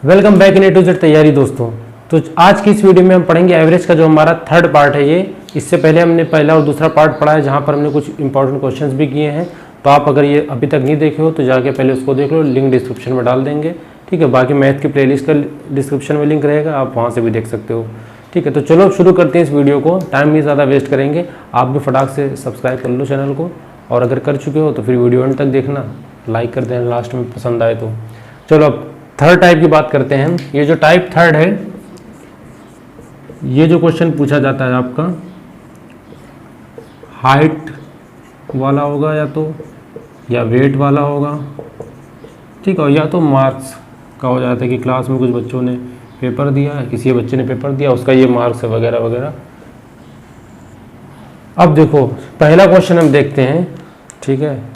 Welcome back in A to Z तैयारी दोस्तों। तो आज की इस वीडियो में हम पढ़ेंगे एवरेज का जो हमारा थर्ड पार्ट है। ये इससे पहले हमने पहला और दूसरा पार्ट पढ़ा है जहाँ पर हमने कुछ इंपॉर्टेंट क्वेश्चंस भी किए हैं। तो आप अगर ये अभी तक नहीं देखे हो तो जाके पहले उसको देख लो, लिंक डिस्क्रिप्शन में डाल देंगे। ठीक है, बाकी मैथ की प्लेलिस्ट का डिस्क्रिप्शन में लिंक रहेगा, आप वहाँ से भी देख सकते हो। ठीक है, तो चलो शुरू करते हैं इस वीडियो को, टाइम नहीं ज़्यादा वेस्ट करेंगे। आप भी फटाक से सब्सक्राइब कर लो चैनल को, और अगर कर चुके हो तो फिर वीडियो एंड तक देखना, लाइक कर देना लास्ट में पसंद आए तो। चलो अब थर्ड टाइप की बात करते हैं। ये जो टाइप थर्ड है, ये जो क्वेश्चन पूछा जाता है आपका हाइट वाला होगा या वेट वाला होगा। ठीक है, या तो मार्क्स का हो जाता है कि क्लास में कुछ बच्चों ने पेपर दिया है, किसी बच्चे ने पेपर दिया, उसका ये मार्क्स है वगैरह वगैरह। अब देखो पहला क्वेश्चन हम देखते हैं। ठीक है,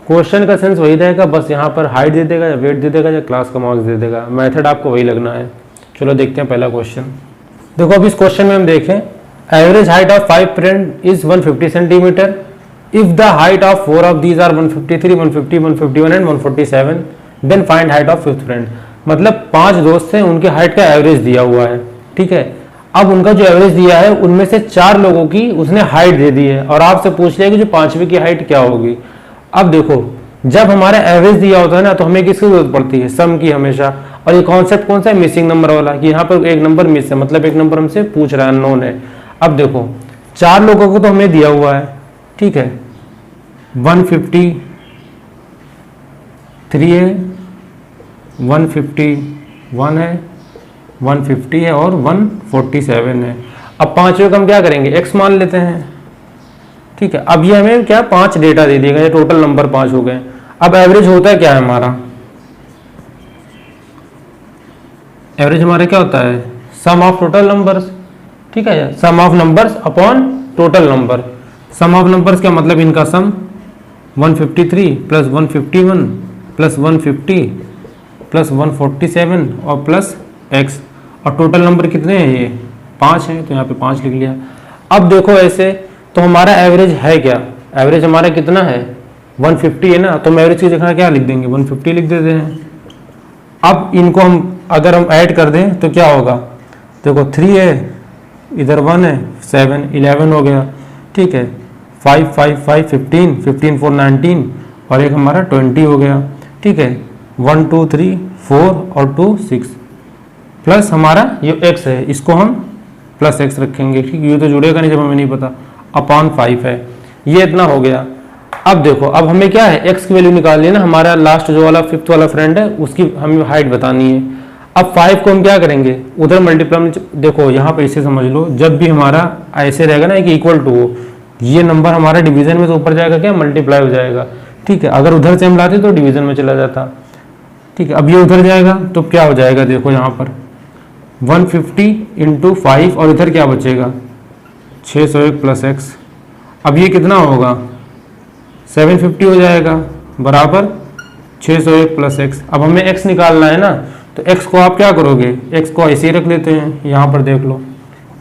क्वेश्चन का सेंस वही रहेगा, बस यहाँ पर हाइट दे देगा या वेट दे देगा या क्लास का मार्क्स दे देगा। मेथड आपको वही लगना है। चलो देखते हैं पहला क्वेश्चन। देखो अब इस क्वेश्चन में हम देखें, average height of 5 friend is 150 centimetre if the height of 4 of these are 153, 150, 151 and 147, then find height of 5th friend. मतलब 5 दोस्त हैं, उनके हाइट का एवरेज दिया हुआ है। ठीक है, अब उनका जो एवरेज दिया है उनमें से 4 लोगों की उसने हाइट दे दी है और आपसे पूछ लिया कि जो 5वीं की हाइट क्या होगी। अब देखो जब हमारा एवरेज दिया होता है ना, तो हमें किसकी जरूरत पड़ती है? सम की हमेशा। और ये कॉन्सेप्ट कौन सा है? मिसिंग नंबर वाला, कि यहाँ पर एक नंबर मिस है, मतलब एक नंबर हमसे पूछ रहा है, अननोन है। अब देखो 4 लोगों को तो हमें दिया हुआ है। ठीक है, 153 है, 151 है, 150 है और 147 है। अब 5वें का हम क्या करेंगे? एक्स मान लेते हैं। ठीक है, अब ये हमें क्या 5 डेटा दे दिए गए, टोटल नंबर 5 हो गए। अब एवरेज होता है क्या है हमारा? एवरेज हमारा क्या होता है? Sum of total numbers. ठीक है, sum of numbers upon total number. Sum of numbers क्या मतलब? इनका सम 153 प्लस 151 प्लस 150 प्लस 147 और प्लस एक्स। और टोटल नंबर कितने हैं? ये 5 हैं, तो यहाँ पे 5 लिख लिया। अब देखो ऐसे तो हमारा एवरेज है क्या? एवरेज हमारा कितना है? 150 है ना, तो हम एवरेज की जगह क्या लिख देंगे? 150 लिख देते हैं। अब इनको हम अगर हम ऐड कर दें तो क्या होगा? देखो 3 है, इधर 1 है, 7, 11 हो गया। ठीक है, 5 5 5 15, 15 4 19 और एक हमारा 20 हो गया। ठीक है, 1 2 3 4 और 2 6 प्लस हमारा ये x है, इसको हम प्लस x रखेंगे। ठीक, ये तो जुड़ेगा नहीं जब हमें नहीं पता, अपॉन 5 है। ये इतना हो गया। अब देखो अब हमें क्या है? x की वैल्यू निकालनी है ना। हमारा लास्ट जो वाला 5th वाला फ्रेंड है उसकी हमें हाइट बतानी है। अब 5 को हम क्या करेंगे? उधर मल्टीप्लाई। देखो यहाँ पे इसे समझ लो, जब भी हमारा ऐसे रहेगा ना कि इक्वल टू हो, ये नंबर हमारा डिवीजन में तो ऊपर जाएगा क्या? मल्टीप्लाई हो जाएगा। ठीक है, अगर उधर से हम लाते तो डिवीजन में चला जाता। ठीक है, अब ये उधर जाएगा तो क्या हो जाएगा? देखो यहाँ पर 150 इंटू 5 और इधर क्या बचेगा? 601 प्लस एक्स। अब ये कितना होगा? 750 हो जाएगा, बराबर 601 प्लस एक्स। अब हमें एक्स निकालना है ना, तो एक्स को आप क्या करोगे? एक्स को ऐसे ही रख लेते हैं। यहाँ पर देख लो,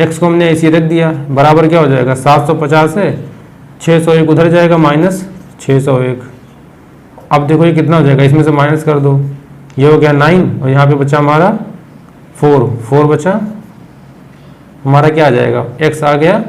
एक्स को हमने ऐसे ही रख दिया, बराबर क्या हो जाएगा? 750 है, 601 उधर जाएगा, माइनस 601। अब देखो ये कितना हो जाएगा? इसमें से माइनस कर दो, ये हो गया 9 और यहाँ पे बचा हमारा 4 बचा। हमारा क्या आ जाएगा? एक्स आ गया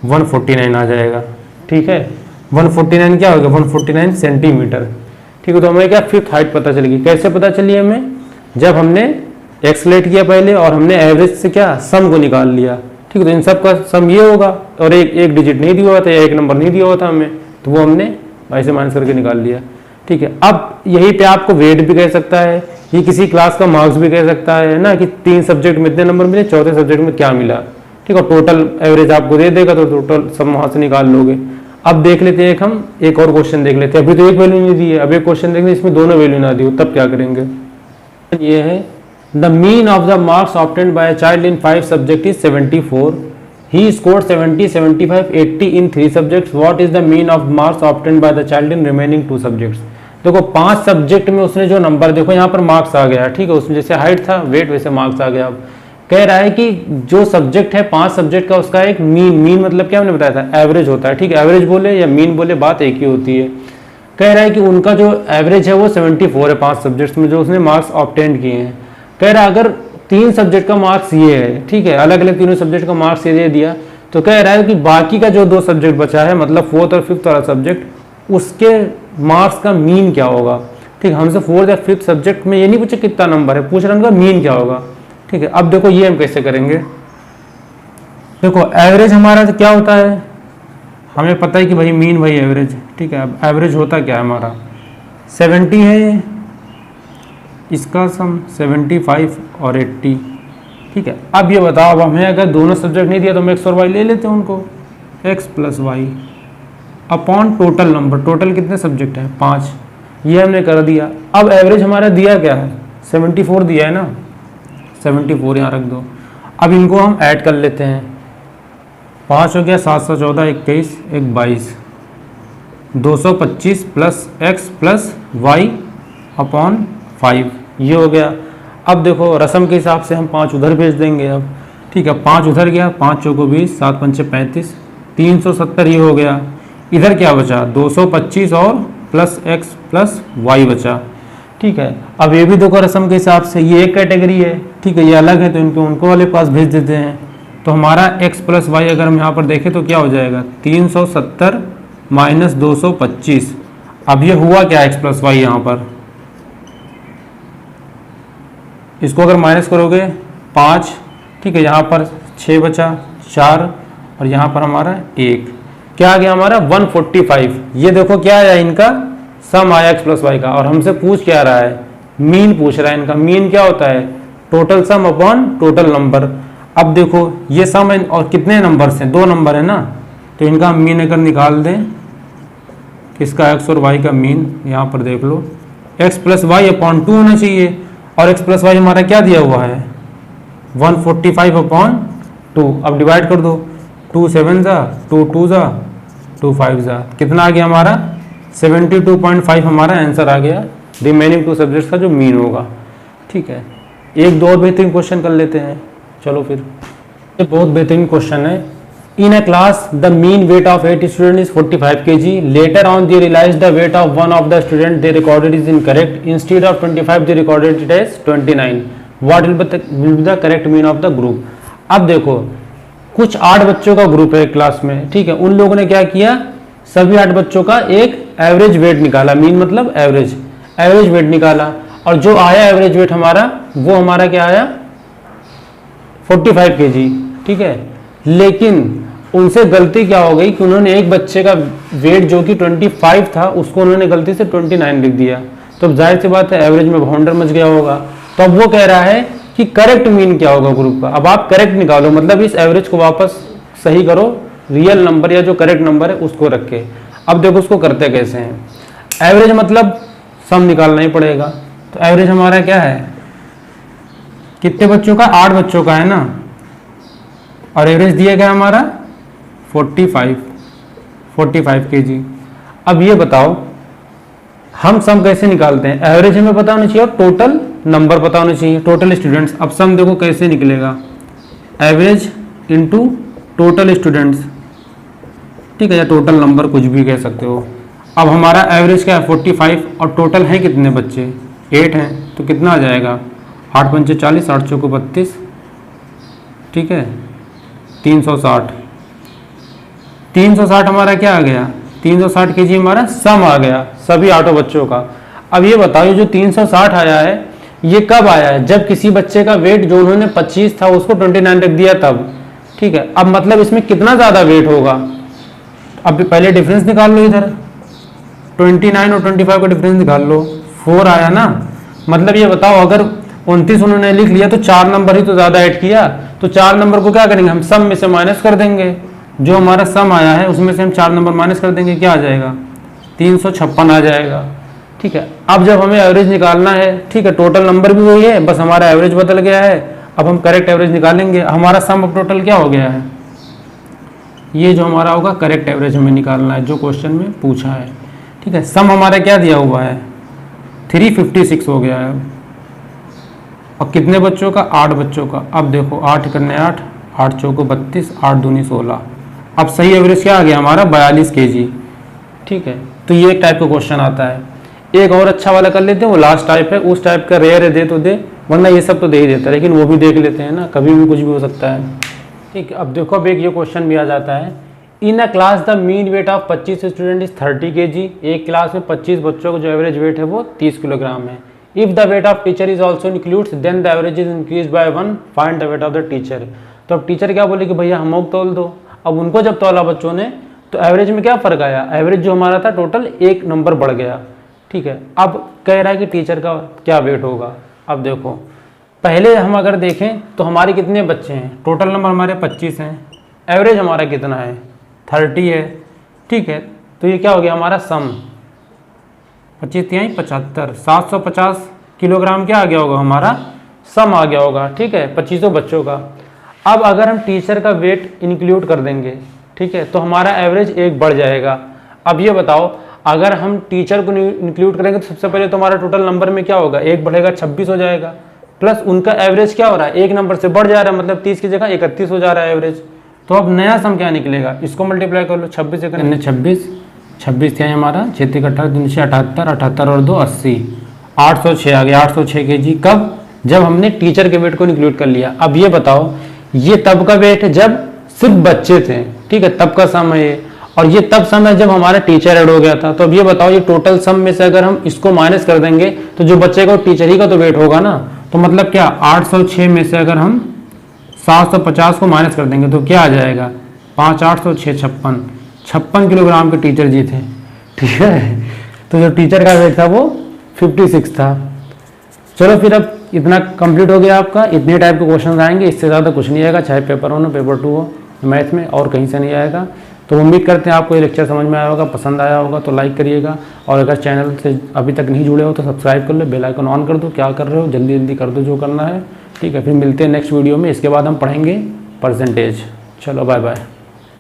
149 आ जाएगा। ठीक है, 149 क्या होगा? 149 सेंटीमीटर। ठीक है, तो हमें क्या 5th हाइट पता चलेगी। कैसे पता चली हमें? जब हमने एक्स लेट किया पहले और हमने एवरेज से क्या सम को निकाल लिया। ठीक है, तो इन सब का सम ये होगा और एक डिजिट नहीं दिया हुआ था या एक नंबर नहीं दिया हुआ था हमें, तो वो हमने ऐसे माइनस करके निकाल लिया। ठीक है, अब यहीं पे आपको वेट भी कह सकता है, ये किसी क्लास का मार्क्स भी कह सकता है ना, कि 3 सब्जेक्ट में इतने नंबर मिले, चौथे सब्जेक्ट में क्या मिला। ठीक है, टोटल एवरेज आपको दे देगा तो टोटल सम वहां से निकाल लोगे। अब देख लेते हैं हम एक और क्वेश्चन देख लेते हैं। अभी तो एक वैल्यू नहीं दी है, अब एक क्वेश्चन देख लेते इसमें दोनों वैल्यू ना दी हो, तब क्या करेंगे? ये है the mean of the marks obtained by a child in 5 subject is 74. He scored 70, 75, 80 in 3 subjects. What is the mean of marks obtained by the child in remaining 2 subjects? देखो 5 सब्जेक्ट में उसने जो नंबर, देखो यहाँ पर marks आ गया। ठीक है, उसमें जैसे हाइट था वेट वैसे मार्क्स आ गया। अब कह रहा है कि जो सब्जेक्ट है 5 सब्जेक्ट का, उसका एक मीन मतलब क्या हमने बताया था? एवरेज होता है। ठीक है, एवरेज बोले या मीन बोले बात एक ही होती है। कह रहा है कि उनका जो एवरेज है वो 74 है 5 सब्जेक्ट्स में जो उसने मार्क्स ऑब्टेन किए हैं। कह रहा है अगर 3 सब्जेक्ट का मार्क्स ये है, ठीक है, अलग अलग तीनों सब्जेक्ट का मार्क्स ये दे दिया, तो कह रहा है कि बाकी का जो 2 सब्जेक्ट बचा है, मतलब 4th और 5th वाला सब्जेक्ट, उसके मार्क्स का मीन क्या होगा। ठीक है, हमसे 4th या 5th सब्जेक्ट में ये नहीं पूछे कितना नंबर है, पूछ रहा है उनका मीन क्या होगा। ठीक है, अब देखो ये हम कैसे करेंगे। देखो एवरेज हमारा क्या होता है, हमें पता है कि भाई मीन भाई एवरेज। ठीक है, अब एवरेज होता क्या है हमारा 70 है, इसका सम 75 और 80। ठीक है, अब ये बताओ, अब हमें अगर दोनों सब्जेक्ट नहीं दिया तो हम एक्स और वाई ले लेते हैं उनको, x plus y upon total number. Total कितने सब्जेक्ट हैं 5, ये हमने कर दिया। अब एवरेज हमारा दिया क्या है 74 दिया है ना, 74 यहाँ रख दो। अब इनको हम ऐड कर लेते हैं, 5 हो गया 7 7 14 21 1 22, 225 plus x plus y upon 5, ये हो गया। अब देखो रस्म के हिसाब से हम 5 उधर भेज देंगे अब। ठीक है, 5 उधर गया, 5 चौको 20, 7 पंचे 35, 370 ये हो गया। इधर क्या बचा 225 और प्लस एक्स प्लस वाई बचा। ठीक है, अब ये भी देखो रस्म के हिसाब से ये एक कैटेगरी है, ठीक है, ये अलग है तो इनको उनको वाले पास भेज देते हैं। तो हमारा x प्लस वाई अगर हम यहाँ पर देखें तो क्या हो जाएगा 370 माइनस 225। अब ये हुआ क्या x प्लस वाई यहाँ पर, इसको अगर माइनस करोगे 5, ठीक है, यहाँ पर 6 बचा 4 और यहाँ पर हमारा 1, क्या आ गया हमारा 145। ये देखो क्या आया इनका सम आया x प्लस वाई का, और हमसे पूछ क्या रहा है मीन पूछ रहा है। इनका मीन क्या होता है total sum upon total number. अब देखो ये सम है और कितने नंबर्स हैं 2 नंबर है ना, तो इनका मीन अगर निकाल दें, किसका x और y का मीन, यहाँ पर देख लो x प्लस वाई अपॉन 2 होना चाहिए, और x प्लस वाई हमारा क्या दिया हुआ है 145 अपॉन 2। अब डिवाइड कर दो, 2 7 जा 2 2 जा 2 5 जा, कितना आ गया हमारा 72.5 हमारा आंसर आ गया रिमेनिंग 2 सब्जेक्ट्स का जो मीन होगा। ठीक है, एक दो और बेहतरीन क्वेश्चन कर लेते हैं। चलो फिर, ये बहुत बेहतरीन क्वेश्चन है। In a class the mean weight of 8 student is 45 kg, later on they realise the weight of one of the student they recorded is incorrect, instead of 25 they recorded it as 29, what will be the correct mean of the group. अब देखो कुछ 8 बच्चों का group है class में, ठीक है, उन लोगों ने क्या किया सभी 8 बच्चों का एक एवरेज वेट निकाला, मीन मतलब एवरेज वेट निकाला, और जो आया एवरेज वेट हमारा वो हमारा क्या आया 45 kg। ठीक है, लेकिन उनसे गलती क्या हो गई कि उन्होंने एक बच्चे का वेट जो कि 25 था उसको उन्होंने गलती से 29 लिख दिया। तो अब जाहिर सी बात है एवरेज में भाउंडर मच गया होगा। तो अब वो कह रहा है कि करेक्ट मीन क्या होगा ग्रुप का। अब आप करेक्ट निकालो, मतलब इस एवरेज को वापस सही करो, रियल नंबर या जो करेक्ट नंबर है उसको रख के। अब देखो उसको करते कैसे हैं, एवरेज मतलब सम निकालना ही पड़ेगा। तो एवरेज हमारा क्या है कितने बच्चों का 8 बच्चों का है ना, और एवरेज दिया गया हमारा 45 kg। अब ये बताओ हम सम कैसे निकालते हैं, एवरेज हमें पता होना चाहिए और टोटल नंबर पता होना चाहिए, टोटल स्टूडेंट्स। अब सम देखो कैसे निकलेगा, एवरेज इनटू टोटल स्टूडेंट्स, ठीक है, या टोटल नंबर कुछ भी कह सकते हो। अब हमारा एवरेज क्या है 45 और टोटल है कितने बच्चे 8 हैं, तो कितना आ जाएगा 8 पंचे 40, 8 चौको 32, ठीक है, 360 हमारा क्या आ गया 360 kg हमारा सम आ गया सभी 8 बच्चों का। अब ये बताओ ये जो 360 आया है ये कब आया है, जब किसी बच्चे का वेट जो उन्होंने 25 था उसको 29 रख दिया तब। ठीक है, अब मतलब इसमें कितना ज़्यादा वेट होगा, अब पहले डिफरेंस निकाल लो, इधर 29 और 25 का डिफरेंस निकाल लो, 4 आया ना। मतलब ये बताओ अगर 29 उन्होंने लिख लिया तो 4 नंबर ही तो ज़्यादा ऐड किया, तो 4 नंबर को क्या करेंगे हम सम में से माइनस कर देंगे, जो हमारा सम आया है उसमें से हम 4 नंबर माइनस कर देंगे, क्या आ जाएगा 356 आ जाएगा। ठीक है, अब जब हमें एवरेज निकालना है, ठीक है, टोटल नंबर भी वही है, बस हमारा एवरेज बदल गया है। अब हम करेक्ट एवरेज निकालेंगे, हमारा सम ऑफ टोटल क्या हो गया है, ये जो हमारा होगा करेक्ट एवरेज हमें निकालना है जो क्वेश्चन में पूछा है। ठीक है, सम हमारा क्या दिया हुआ है 356 हो गया है, और कितने बच्चों का 8 बच्चों का। अब देखो 8 करने 8, 8 चौको 32, 8 दूनी 16। अब सही एवरेज क्या आ गया हमारा 42 kg। ठीक है, तो ये एक टाइप का क्वेश्चन आता है। एक और अच्छा वाला कर लेते हैं, वो लास्ट टाइप है, उस टाइप का रेयर है दे तो दे, वरना ये सब तो दे ही देता है, लेकिन वो भी देख लेते हैं ना, कभी भी कुछ भी हो सकता है। ठीक है, अब देखो अब एक ये क्वेश्चन भी आ जाता है, in a class the mean weight of 25 student is 30 kg। एक क्लास में 25 बच्चों का जो एवरेज वेट है वो 30 किलोग्राम है। If the weight of teacher is also includes then the average is increase by 1, find the weight of the teacher. तो अब टीचर क्या बोले कि भैया हम लोग तोल दो। अब उनको जब तोला बच्चों ने तो एवरेज में क्या फ़र्क आया, एवरेज जो हमारा था टोटल 1 नंबर बढ़ गया। ठीक है, अब कह रहा है कि टीचर का क्या वेट होगा। अब देखो पहले हम अगर देखें तो हमारे कितने बच्चे हैं, टोटल नंबर हमारे 25 हैं, एवरेज हमारा कितना है 30 है। ठीक है, तो ये क्या हो गया हमारा सम, 25 तिहाई 75, 750 किलोग्राम क्या आ गया होगा हमारा सम आ गया होगा। ठीक है, 25 बच्चों का। अब अगर हम टीचर का वेट इंक्लूड कर देंगे, ठीक है, तो हमारा एवरेज 1 बढ़ जाएगा। अब ये बताओ अगर हम टीचर को इंक्लूड करेंगे तो सबसे पहले तो हमारा टोटल नंबर में क्या होगा, 1 बढ़ेगा 26 हो जाएगा, प्लस उनका एवरेज क्या हो रहा है 1 नंबर से बढ़ जा रहा है, मतलब 30 की जगह 31 हो जा रहा है एवरेज। तो अब नया सम क्या निकलेगा, इसको मल्टीप्लाई कर लो, 26 से 26 थे हमारा 6 78, 78 और 2 80, 806 आ गया, 806 kg। कब, जब हमने टीचर के वेट को इंक्लूड कर लिया। अब ये बताओ ये तब का वेट है जब सिर्फ बच्चे थे, ठीक है, तब का सम है ये, और ये तब सम है जब हमारा टीचर ऐड हो गया था। तो अब ये बताओ ये टोटल सम में से अगर हम इसको माइनस कर देंगे तो जो बच्चे का टीचर ही का तो वेट होगा ना, तो मतलब क्या 806 में से अगर हम 750 को माइनस कर देंगे तो क्या आ जाएगा 5 8 6 56 किलोग्राम के टीचर जी थे। ठीक है, तो जो टीचर का वेट था वो 56 था। चलो फिर अब इतना कंप्लीट हो गया आपका, इतने टाइप के क्वेश्चन आएंगे, इससे ज़्यादा कुछ नहीं आएगा, चाहे पेपर 1 हो पेपर 2 हो मैथ में, और कहीं से नहीं आएगा। तो उम्मीद करते हैं आपको ये लेक्चर समझ में आया होगा, पसंद आया होगा तो लाइक करिएगा, और अगर चैनल से अभी तक नहीं जुड़े हो तो सब्सक्राइब कर लो, बेल आइकन ऑन कर दो, क्या कर रहे हो जल्दी जल्दी कर दो जो करना है। ठीक है, फिर मिलते हैं नेक्स्ट वीडियो में, इसके बाद हम पढ़ेंगे परसेंटेज। चलो बाय बाय।